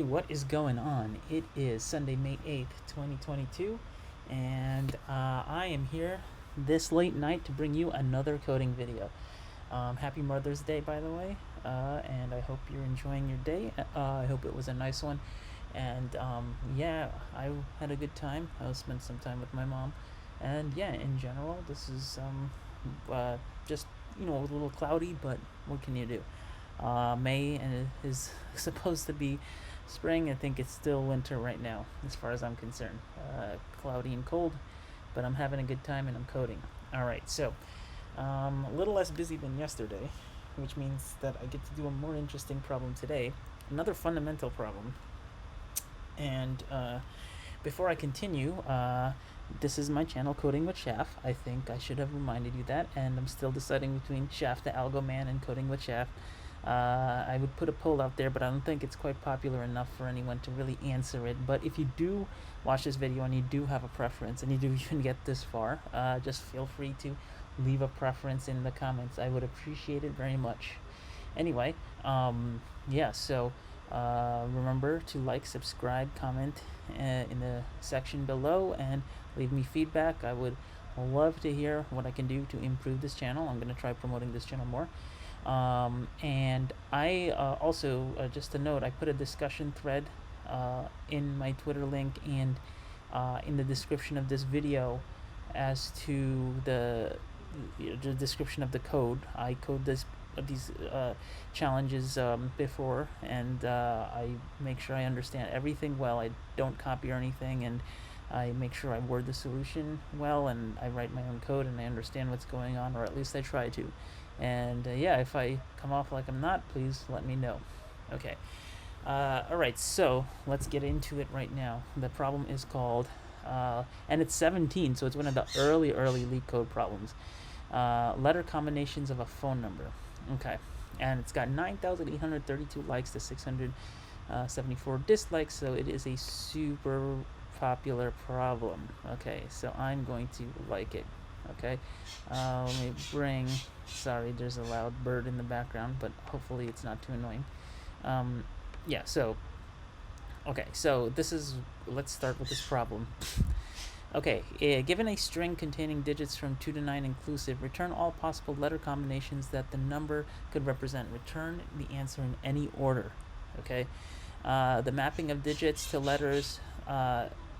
What is going on? It is Sunday, May 8th, 2022, and I am here this late night to bring you another coding video. Happy Mother's Day, by the way, and I hope you're enjoying your day. I hope it was a nice one, and yeah, I had a good time. I spent some time with my mom, and yeah, in general, this is just, a little cloudy, but what can you do? May and is supposed to be spring. I think it's still winter right now, as far as I'm concerned. Cloudy and cold, but I'm having a good time and I'm coding. All right, so a little less busy than yesterday, which means that I get to do a more interesting problem today. Another fundamental problem. And before I continue, this is my channel, Coding with Shaft. I think I should have reminded you that, and I'm still deciding between Shaft the Algo Man and Coding with Shaft. I would put a poll out there, but I don't think it's quite popular enough for anyone to really answer it. But if you do watch this video and you do have a preference and you do even get this far, just feel free to leave a preference in the comments. I would appreciate it very much. Anyway, yeah, so remember to like, subscribe, comment in the section below, and leave me feedback. I would love to hear what I can do to improve this channel. I'm going to try promoting this channel more. And I also, just a note, I put a discussion thread in my Twitter link and in the description of this video as to the description of the code. I code these challenges before, and I make sure I understand everything well. I don't copy or anything, and I make sure I word the solution well, and I write my own code, and I understand what's going on, or at least I try to. And yeah, if I come off like I'm not, please let me know. Okay. Alright, so let's get into it right now. The problem is called, and it's 17, so it's one of the early Leetcode problems. Letter combinations of a phone number. Okay. And it's got 9,832 likes to 674 dislikes, so it is a super popular problem. Okay, so I'm going to like it. Okay, let me bring, sorry, there's a loud bird in the background, but hopefully it's not too annoying. Yeah, so, okay, so let's start with this problem. Okay, given a string containing digits from 2 to 9 inclusive, return all possible letter combinations that the number could represent. Return the answer in any order. Okay, the mapping of digits to letters,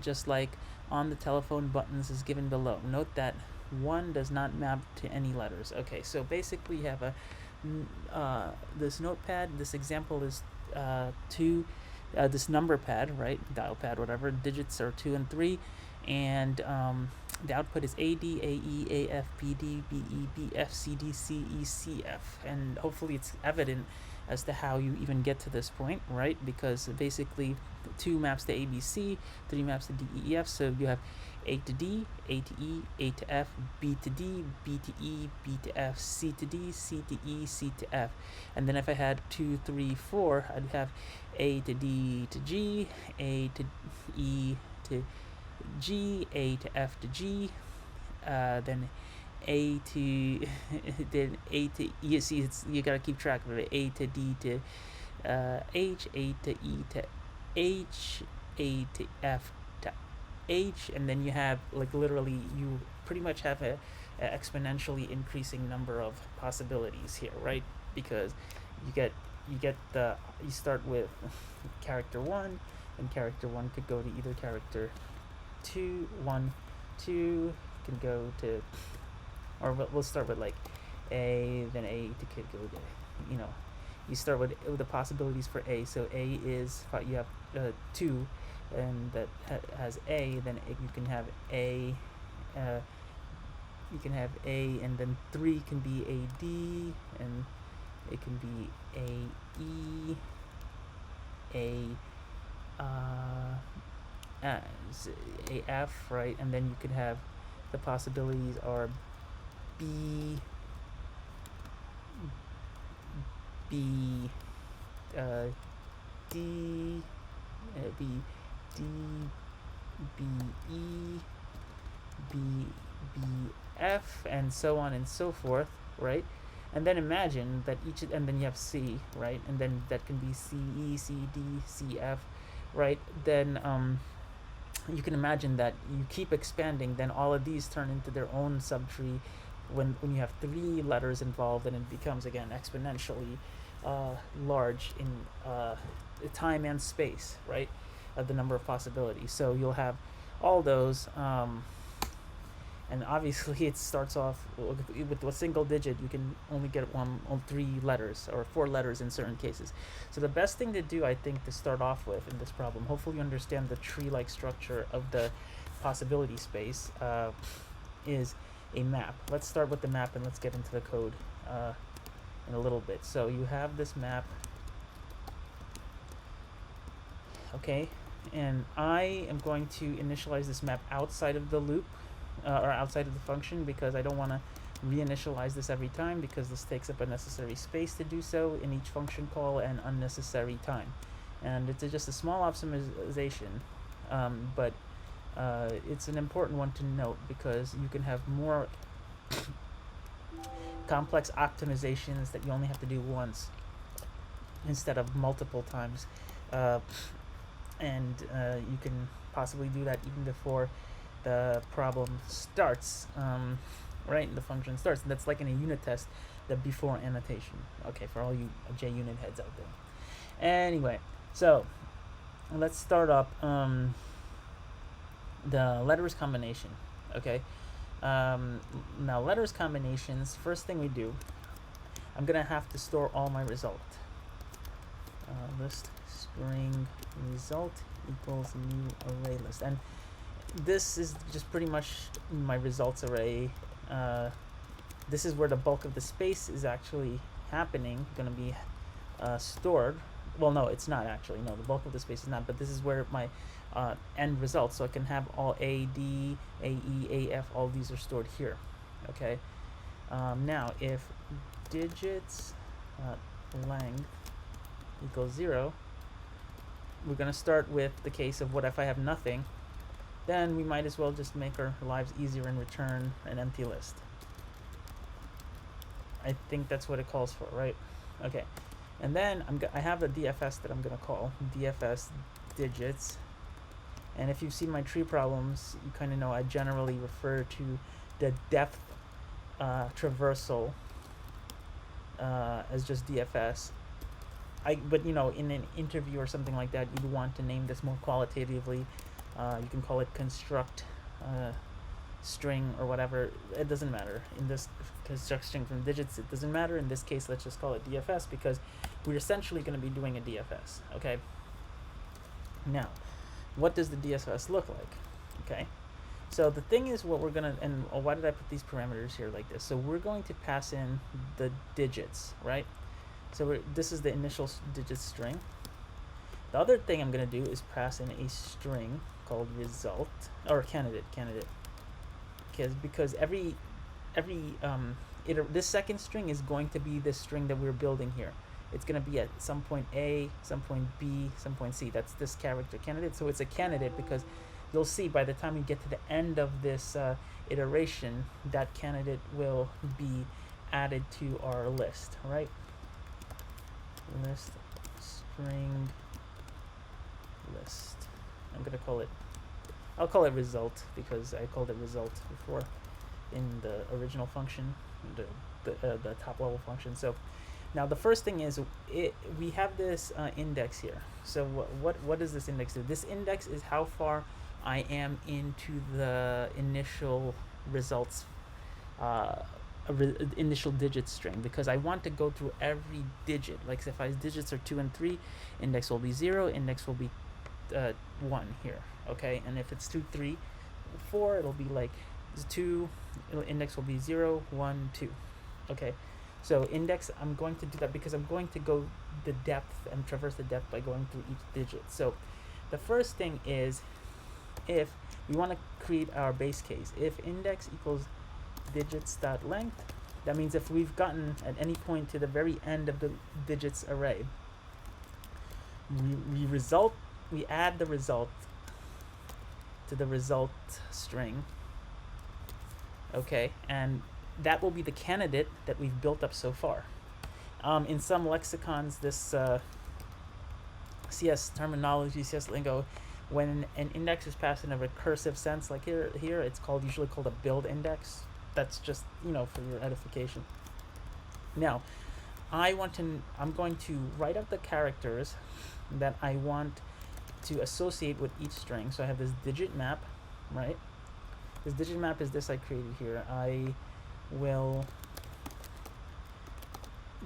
just like on the telephone buttons, is given below. Note that 1 does not map to any letters. Okay, so basically you have this notepad. This example is this number pad, right? Dial pad, whatever. Digits are 2 and 3, and the output is A, D, A, E, A, F, B, D, B, E, B, F, C, D, C, E, C, F. And hopefully it's evident as to how you even get to this point, right? Because basically 2 maps to A, B, C, 3 maps to D, E, F, so you have A to D, A to E, A to F, B to D, B to E, B to F, C to D, C to E, C to F. And then if I had 2, 3, 4, I'd have A to D to G, A to E to G, A to F to G, then A to then A to, you see, you gotta keep track of it. A to D to H, A to E to H, A to F to H, and then you have, like, literally you pretty much have a exponentially increasing number of possibilities here, right? Because you start with character 1, and character 1 could go to either character 2, 1, 2, can go to, or we'll start with like A, then A to could go to, you start with the possibilities for A. So A is, you have 2, and that has A, then you can have A, and then 3 can be AD, and it can be AE, AF, right? And then you could have, the possibilities are B, D, B, D, B, E, B, B, F, and so on and so forth, right? And then imagine that and then you have C, right? And then that can be C, E, C, D, C, F, right? Then you can imagine that you keep expanding, then all of these turn into their own subtree when you have 3 letters involved, and it becomes, again, exponentially large in time and space, right? The number of possibilities. So you'll have all those, and obviously it starts off with a single digit. You can only get 3 letters or 4 letters in certain cases. So the best thing to do, I think, to start off with in this problem, hopefully you understand the tree-like structure of the possibility space, is a map. Let's start with the map and let's get into the code in a little bit. So you have this map, okay, and I am going to initialize this map outside of the loop, or outside of the function, because I don't want to reinitialize this every time, because this takes up unnecessary space to do so in each function call and unnecessary time. And it's just a small optimization, but it's an important one to note, because you can have more complex optimizations that you only have to do once instead of multiple times, and you can possibly do that even before the problem starts, right? The function starts. That's like in a unit test, the before annotation. Okay, for all you JUnit heads out there. Anyway, so let's start up the letters combination. Okay, now letters combinations. First thing we do, I'm gonna have to store all my result. List string result equals new array list, and this is just pretty much my results array. This is where the bulk of the space is actually happening, going to be stored. Well, no, it's not actually. No, the bulk of the space is not, but this is where my end results. So I can have all A, D, A, E, A, F, all these are stored here. Okay. Now, if digits length equals 0, we're going to start with the case of what if I have nothing. Then we might as well just make our lives easier and return an empty list. I think that's what it calls for, right? Okay, and then I have a DFS that I'm going to call DFS digits. And if you've seen my tree problems, you kind of know I generally refer to the depth traversal as just DFS. But you know, in an interview or something like that, you'd want to name this more qualitatively. You can call it construct string or whatever. It doesn't matter. In this construct string from digits, it doesn't matter. In this case, let's just call it DFS, because we're essentially going to be doing a DFS. Okay. Now, what does the DFS look like? Okay. So the thing is, what we're gonna, and why did I put these parameters here like this? So we're going to pass in the digits, right? So this is the initial digit string. The other thing I'm going to do is pass in a string called result, or candidate, because this second string is going to be this string that we're building here. It's going to be at some point A, some point B, some point C. That's this character candidate. So it's a candidate because you'll see by the time we get to the end of this iteration, that candidate will be added to our list, right? List string list. I'll call it result, because I called it result before in the original function, the top level function. So now the first thing is we have this index here. So what does this index do? This index is how far I am into the initial results initial digit string, because I want to go through every digit. Like if my digits are 2 and 3, index will be 0, index will be 1 here. Okay, and if it's 2, 3, 4, it'll be like 2, index will be 0, 1, 2. Okay, so index, I'm going to do that because I'm going to go the depth and traverse the depth by going through each digit. So the first thing is, if we want to create our base case, if index equals digits.length, that means if we've gotten at any point to the very end of the digits array, we add the result to the result string. Okay, and that will be the candidate that we've built up so far. In some lexicons, this CS terminology, CS lingo, when an index is passed in a recursive sense, like here it's usually called a build index. That's just, for your edification. Now, I'm going to write out the characters that I want to associate with each string. So I have this digit map, right? This digit map is this I created here. I will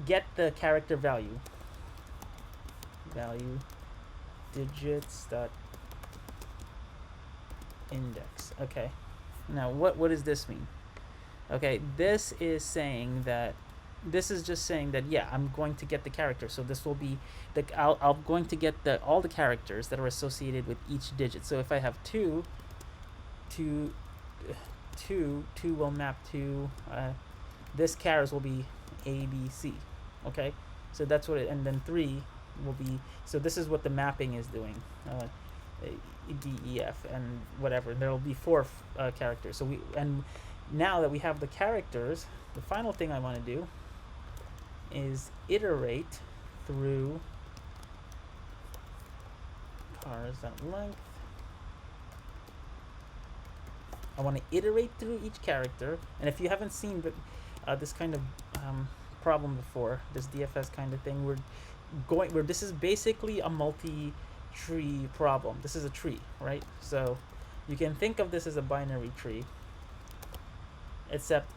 get the character value digits dot index. Okay, now what does this mean? Okay, this is just saying that yeah, I'm going to get the character. So this will be I'm going to get all the characters that are associated with each digit. So if I have 2 will map to this chars will be A, B, C. Okay, so that's what and then 3 will be, so this is what the mapping is doing, D, E, F, and whatever. There will be 4 characters. So now that we have the characters, the final thing I want to do is iterate through chars.length. I want to iterate through each character, and if you haven't seen this kind of problem before, this DFS kind of thing, where this is basically a multi-tree problem. This is a tree, right? So you can think of this as a binary tree, except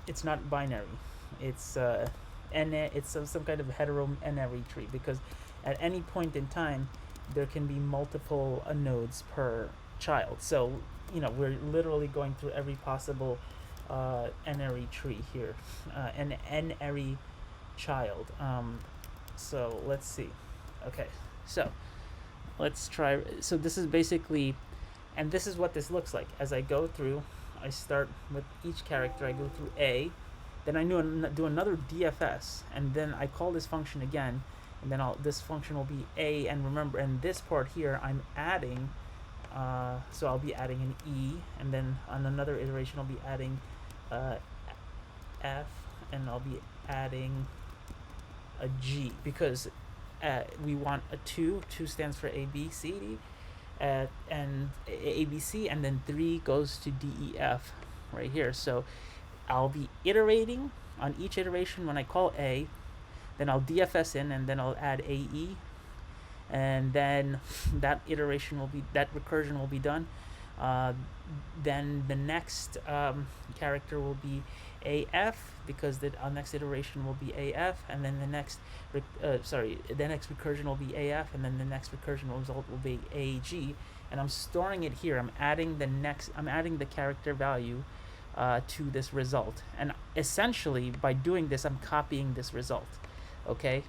it's not binary. It's it's some kind of heterogeneity tree, because at any point in time there can be multiple nodes per child. So we're literally going through every possible n-ary tree here, an n-ary child. So let's see. Okay, so let's try. So this is basically, and this is what this looks like. As I go through, I start with each character. I go through A, then I do another DFS, and then I call this function again, and then this function will be A. And remember, in this part here, I'm adding. So I'll be adding an E, and then on another iteration I'll be adding F, and I'll be adding a G, because we want a 2 stands for A, B, C, D, and A, B, C, and then 3 goes to D, E, F right here. So I'll be iterating on each iteration. When I call A, then I'll DFS in, and then I'll add AE, and then that recursion will be done. Then the next character will be AF, because our next iteration will be AF, and then the next recursion will be AF, and then the next recursion result will be AG, and I'm storing it here. I'm adding the character value to this result, and essentially by doing this I'm copying this result. Okay,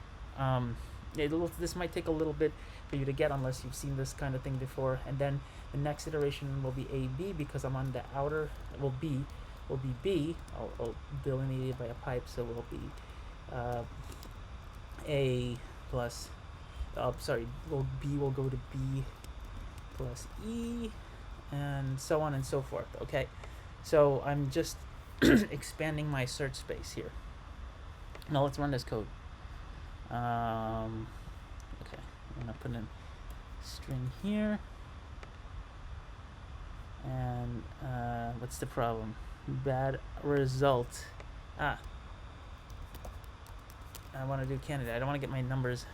this might take a little bit for you to get, unless you've seen this kind of thing before. And then the next iteration will be AB, because I'm on the outer. Will be B. I'll delineate it by a pipe, so it will be A plus. B will go to B plus E, and so on and so forth. Okay, so I'm just expanding my search space here. Now let's run this code. Okay, I'm gonna put in string here, and what's the problem? Bad result. I want to do candidate. I don't want to get my numbers,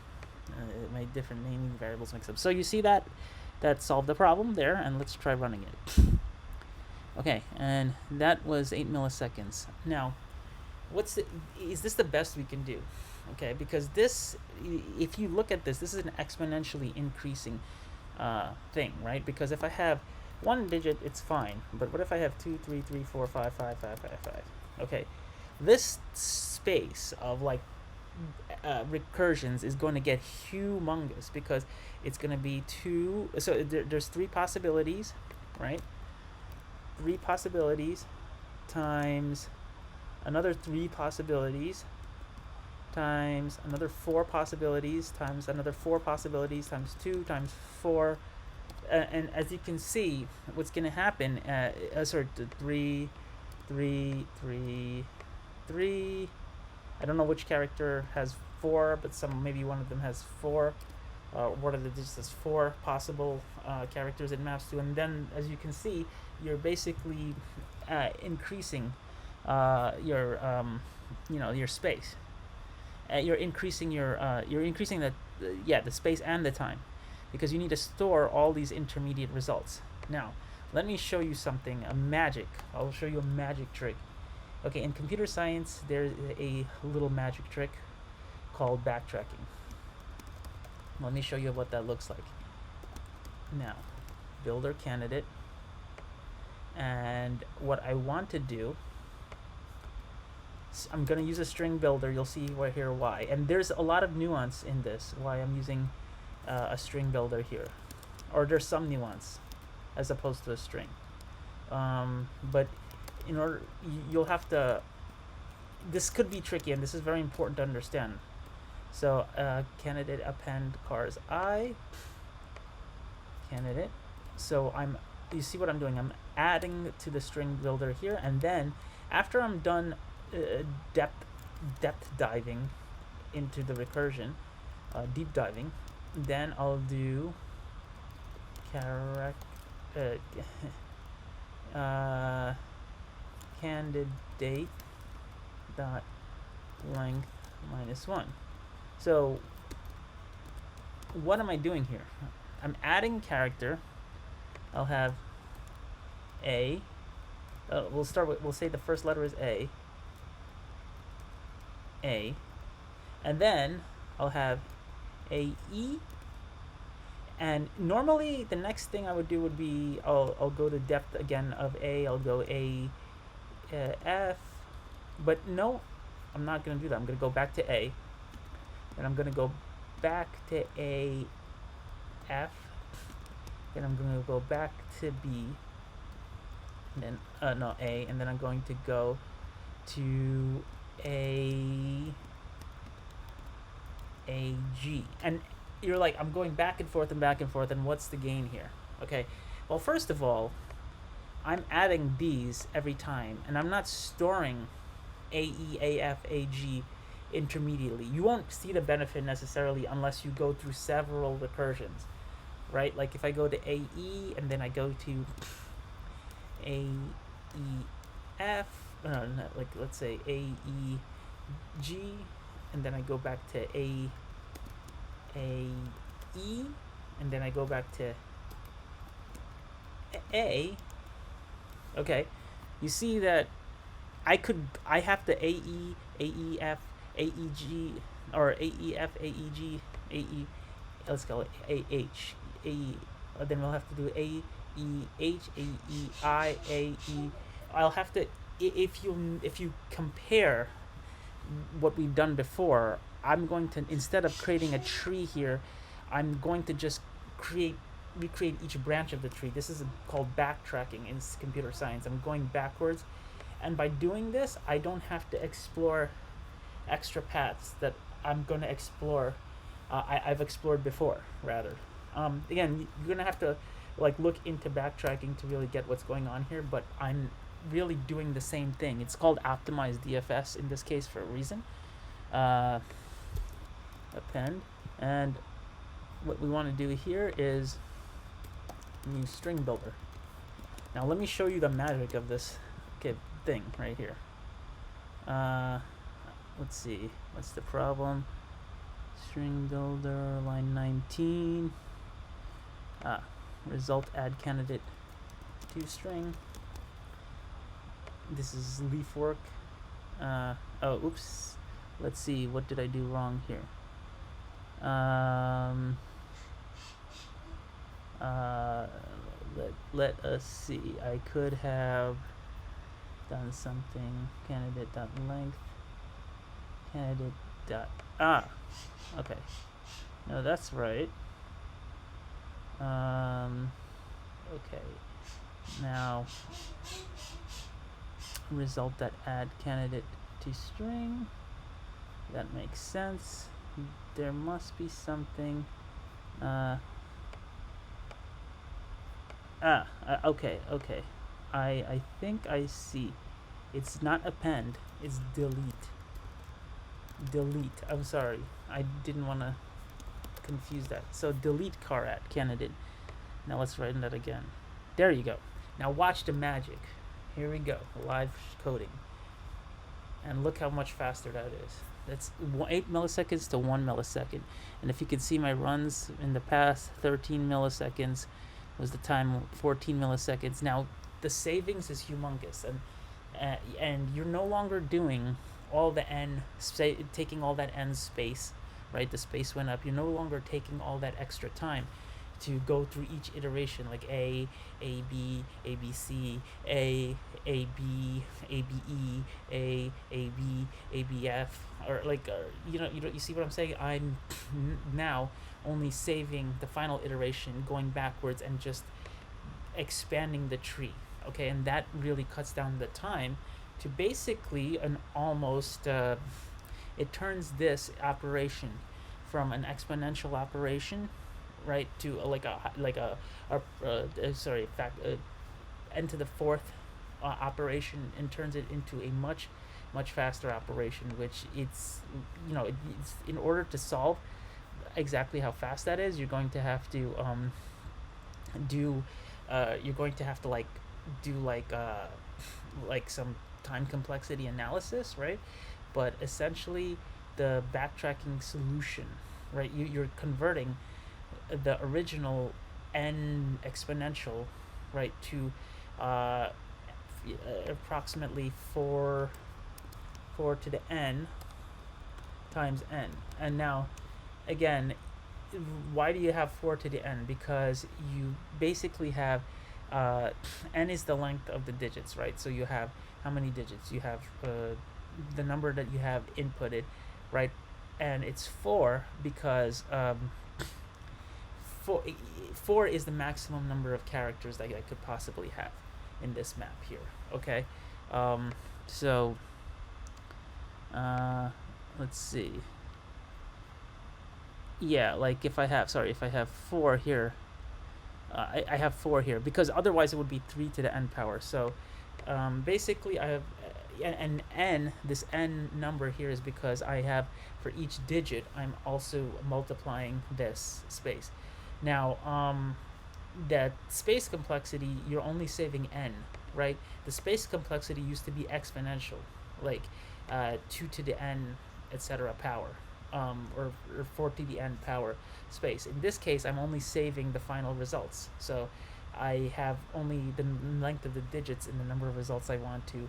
my different naming variables mixed up. So you see that solved the problem there, and let's try running it. Okay, and that was 8 milliseconds. Now, is this the best we can do? Okay, because this, if you look at this is an exponentially increasing thing, right? Because if I have 1 digit, it's fine. But what if I have 2, 3, 3, 4, 5, 5, 5, 5, 5? Okay, this space of like recursions is going to get humongous, because it's going to be 2. So there's 3 possibilities, right? 3 possibilities times another 3 possibilities times another 4 possibilities times another 4 possibilities times 2 times 4, and as you can see, what's going to happen, 3 3, 3, 3. I don't know which character has 4, but maybe one of them has 4. What are the digits? There's 4 possible characters it maps to, and then as you can see, you're basically increasing your your space. You're increasing the space and the time, because you need to store all these intermediate results. Now, let me show you something, I'll show you a magic trick. Okay, in computer science, there's a little magic trick called backtracking. Let me show you what that looks like. Now, builder candidate, and what I want to do, I'm going to use a string builder. You'll see here why. And there's a lot of nuance in this, why I'm using a string builder here. Or there's some nuance as opposed to a string. But in order, you'll have to, this could be tricky, and this is very important to understand. So candidate append cars I, candidate. So you see what I'm doing? I'm adding to the string builder here, and then after I'm done depth diving into the recursion, deep diving, then I'll do candidate dot length -1. So what am I doing here? I'm adding character. I'll have A. We'll say the first letter is A, and then I'll have AE. And normally the next thing I would do would be I'll go to depth again of A. I'll go AF, but no, I'm not going to do that. I'm going to go back to A, and I'm going to go back to AF, then I'm going to go back to B, and then A, and then I'm going to go to AG. And you're like, I'm going back and forth, and what's the gain here? Okay, well, first of all, I'm adding these every time, and I'm not storing AE, AF, AG intermediately. You won't see the benefit necessarily unless you go through several recursions, right? Like if I go to AE and then I go to AEF, like let's say AEG, and then I go back to AE, and then I go back to A. Okay, you see that I have to AE, AEF, AEG, or AEF, AEG, AE, let's call it AH, AE, then we'll have to do AEH, AEI, AE. I'll have to, if you compare what we've done before, I'm going to, instead of creating a tree here, I'm going to just recreate each branch of the tree. This is called backtracking in computer science. I'm going backwards, and by doing this, I don't have to explore extra paths that I'm going to explore. I've explored before, rather. Again, you're going to have to look into backtracking to really get what's going on here, but I'm really doing the same thing. It's called optimized DFS in this case for a reason. Append, and what we want to do here is new string builder. Now let me show you the magic of this thing right here. Let's see, what's the problem? String builder, line 19. Result add candidate to string. This is leaf work. Oh, oops. Let's see, what did I do wrong here? Let us see. I could have done something. Candidate.length. Candidate. Okay. No, that's right. Okay. Now, result that add candidate to string. That makes sense. There must be something. Okay. I think I see. It's not append, it's delete. Delete. I'm sorry, I didn't want to confuse that. So delete caret candidate. Now let's write that again. There you go. Now watch the magic. Here we go. Live coding. And look how much faster that is. That's 8 milliseconds to 1 millisecond. And if you can see my runs in the past, 13 milliseconds was the time, 14 milliseconds. Now the savings is humongous, and you're no longer doing all the n, taking all that n space, right? The space went up. You're no longer taking all that extra time to go through each iteration, like A B, A B C, A B, A B E, A B, A B F, or like you see what I'm saying? I'm now only saving the final iteration, going backwards and just expanding the tree. Okay, and that really cuts down the time to basically an almost it turns this operation from an exponential operation, right, to n to the fourth operation, and turns it into a much faster operation, which it's in order to solve exactly how fast that is, you're going to have to do some time complexity analysis, right? But essentially the backtracking solution, right, you're converting the original n exponential, right, to approximately 4 to the n times n. And now again, why do you have 4 to the n? Because you basically have n is the length of the digits, right? So you have how many digits? You have the number that you have inputted, right? And it's 4 because 4 is the maximum number of characters that I could possibly have in this map here. Okay, so let's see. Yeah, like if I have 4 here, I have 4 here, because otherwise it would be 3 to the n power. So basically I have and n, this n number here is because I have, for each digit, I'm also multiplying this space. Now that space complexity, you're only saving n, right? The space complexity used to be exponential, like 2 to the n, etc. power, or 4 to the n power space. In this case, I'm only saving the final results, so I have only the length of the digits and the number of results I want to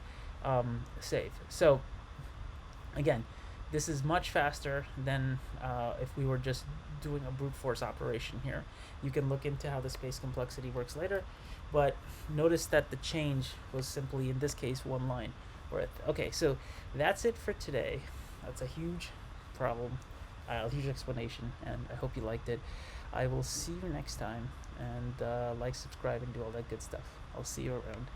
save. So again, this is much faster than if we were just doing a brute force operation here. You can look into how the space complexity works later, but notice that the change was simply, in this case, 1 line worth. Okay, so that's it for today. That's a huge problem, a huge explanation, and I hope you liked it. I will see you next time, and like, subscribe, and do all that good stuff. I'll see you around.